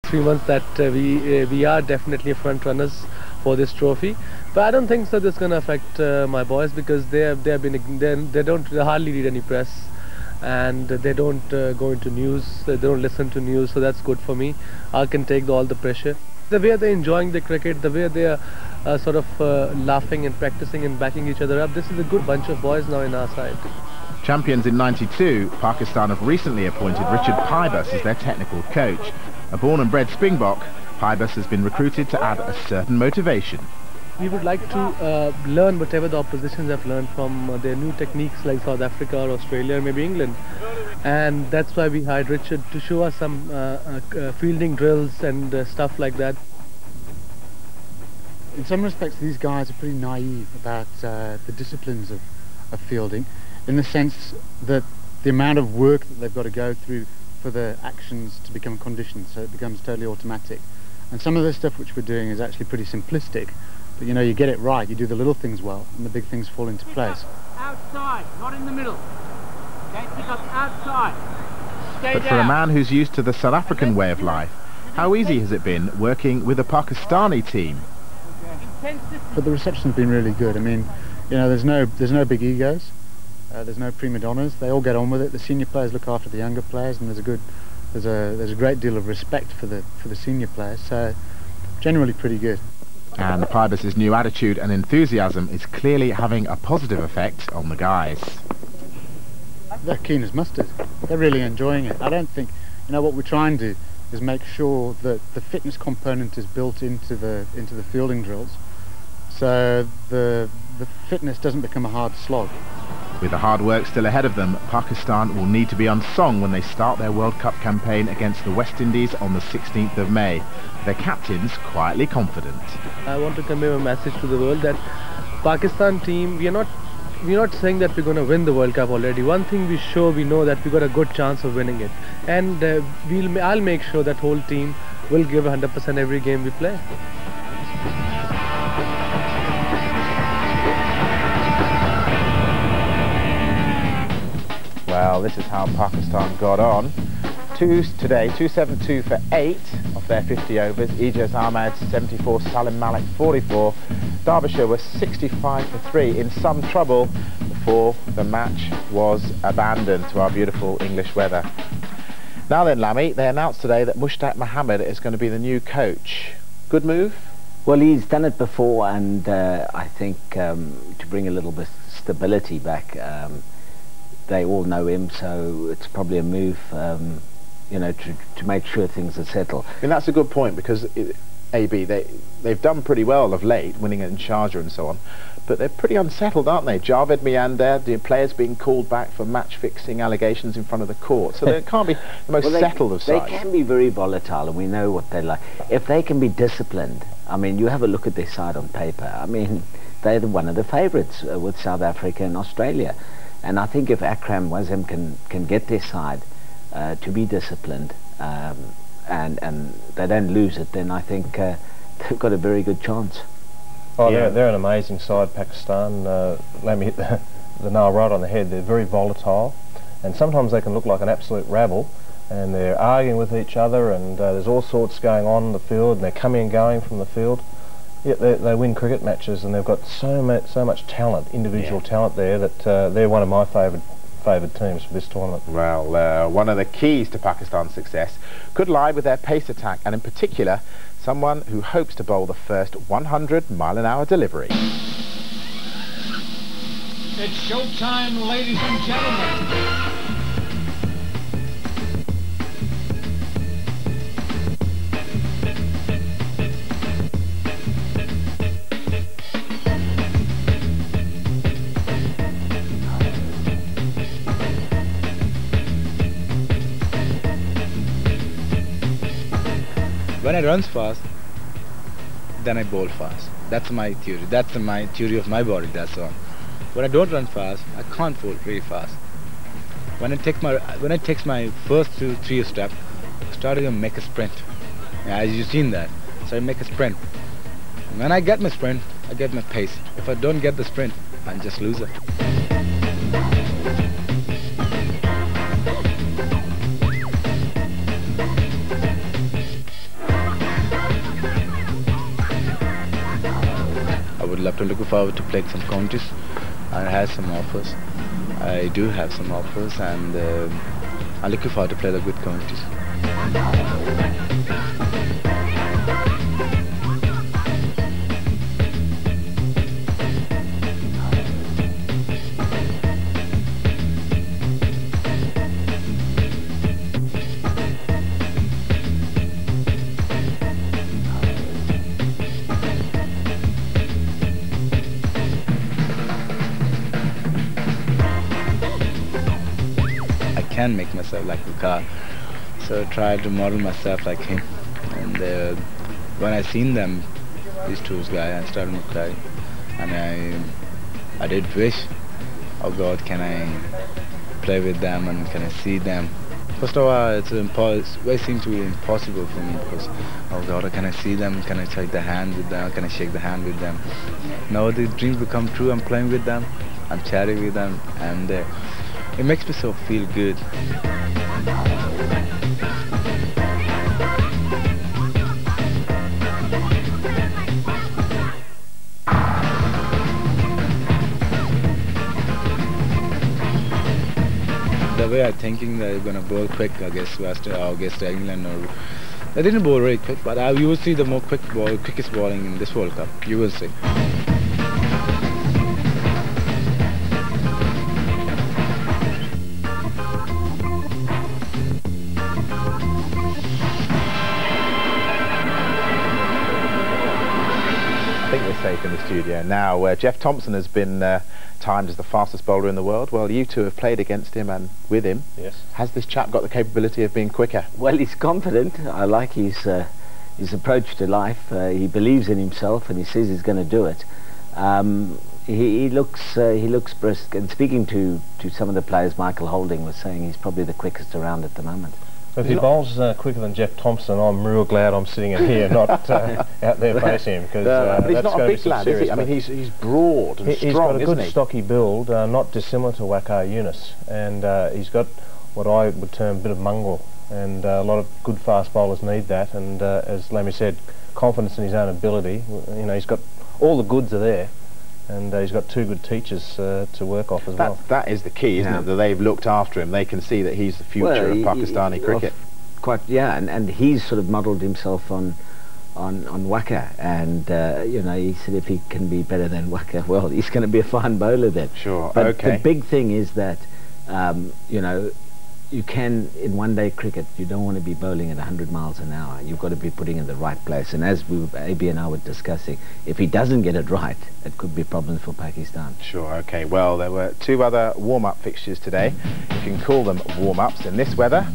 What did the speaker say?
3 months that we are definitely front runners for this trophy. But I don't think so this is going to affect my boys, because they hardly read any press, and they don't go into news, they don't listen to news, so that's good for me. I can take all the pressure. The way they're enjoying the cricket, the way they are sort of laughing and practicing and backing each other up, this is a good bunch of boys now in our side. Champions in '92, Pakistan have recently appointed Richard Pybus as their technical coach. A born and bred Springbok, Pybus has been recruited to add a certain motivation. We would like to learn whatever the oppositions have learned from their new techniques like South Africa or Australia or maybe England. And that's why we hired Richard to show us some fielding drills and stuff like that. In some respects, these guys are pretty naive about the disciplines of fielding, in the sense that the amount of work that they've got to go through for the actions to become conditioned, so it becomes totally automatic. And some of the stuff which we're doing is actually pretty simplistic, but you know, you get it right, you do the little things well, and the big things fall into place. Outside, not in the middle. Okay, pick up outside. Stay but down. for a man who's used to the South African way of life, how easy has it been working with a Pakistani team? But the reception's been really good. I mean, you know, there's no big egos. There's no prima donnas. They all get on with it. The senior players look after the younger players, and there's a great deal of respect for the senior players. So generally pretty good. And Pybus's new attitude and enthusiasm is clearly having a positive effect on the guys. They're keen as mustard. They're really enjoying it. I don't think, you know, what we're trying to do is make sure that the fitness component is built into the fielding drills, so the fitness doesn't become a hard slog. With the hard work still ahead of them, Pakistan will need to be unsung when they start their World Cup campaign against the West Indies on the 16th of May. Their captain's quietly confident. I want to convey a message to the world that Pakistan team, we're not saying that we're going to win the World Cup already. One thing we know that we got a good chance of winning it, and I'll make sure that whole team will give 100% every game we play. Well, this is how Pakistan got on. Today, 272 for 8 of their 50 overs. Ijaz Ahmed 74, Salim Malik 44. Derbyshire was 65 for 3, in some trouble before the match was abandoned to our beautiful English weather. Now then, Lamy, they announced today that Mushtaq Mohammed is going to be the new coach. Good move? Well, he's done it before, and I think to bring a little bit of stability back, they all know him, so it's probably a move, you know, to make sure things are settled. I mean, that's a good point, because AB, they've done pretty well of late, winning in Sharjah and so on, but they're pretty unsettled, aren't they? Javed Miander, the players being called back for match-fixing allegations in front of the court, so they can't be the most settled of sides. They can be very volatile, and we know what they're like. If they can be disciplined, I mean, you have a look at their side on paper. I mean, they're one of the favourites with South Africa and Australia. And I think if Akram, Wasim can get their side to be disciplined, and they don't lose it, then I think they've got a very good chance. Oh, yeah, they're an amazing side, Pakistan. Let me hit the nail right on the head. They're very volatile, and sometimes they can look like an absolute rabble, and they're arguing with each other, and there's all sorts going on in the field, and they're coming and going from the field. Yeah, they win cricket matches, and they've got so much talent, individual talent there, that they're one of my favoured teams for this tournament. Well, one of the keys to Pakistan's success could lie with their pace attack, and in particular, someone who hopes to bowl the first 100-mile-an-hour delivery. It's showtime, ladies and gentlemen. When I run fast, then I bowl fast. That's my theory. That's my theory of my body, that's all. When I don't run fast, I can't bowl very fast. When I take my first 3 step, I start to make a sprint. As you've seen that. So I make a sprint. When I get my sprint, I get my pace. If I don't get the sprint, I'm just loser. love to look forward to play some counties. I had some offers. I do have some offers, and I'm looking forward to play the good counties. Can make myself like Akhtar, so I tried to model myself like him. And when I seen them, these two guys, I started to cry, and I did wish, oh God, can I play with them and can I see them? First of all, it seems to be impossible for me because, oh God, can I see them? Can I shake the hand with them? Can I shake the hand with them? Now the dreams become true. I'm playing with them, I'm chatting with them, and it makes me so feel good. The way I'm thinking they're gonna bowl quick against against England, or they didn't bowl very quick, but you will see the more quickest bowling in this World Cup. You will see. I think we're safe in the studio now, where Jeff Thompson has been timed as the fastest bowler in the world. Well, you two have played against him and with him. Yes. Has this chap got the capability of being quicker? Well, he's confident. I like his approach to life. He believes in himself, and he says he's going to do it. He looks brisk. And speaking to some of the players, Michael Holding was saying he's probably the quickest around at the moment. If he bowls quicker than Jeff Thompson, I'm real glad I'm sitting in here, not out there facing him, because but he's that's not a big lad, is he? I mean, he's broad and he's strong, got a good stocky build, not dissimilar to Waqar Younis, and he's got what I would term a bit of mongrel, and a lot of good fast bowlers need that. And as Lammy said, confidence in his own ability. You know, he's got all the goods are there. And he's got two good teachers to work off as well. That is the key, isn't it? That they've looked after him. They can see that he's the future of Pakistani cricket. And he's sort of modelled himself on Waqar, and you know, he said if he can be better than Waqar, well, he's going to be a fine bowler then. Sure. But okay. the big thing is that you know, you can, in one-day cricket, you don't want to be bowling at 100 miles an hour. You've got to be putting in the right place. And as AB and I were discussing, if he doesn't get it right, it could be problems for Pakistan. Sure, okay. Well, there were two other warm-up fixtures today, if you can call them warm-ups, in this weather.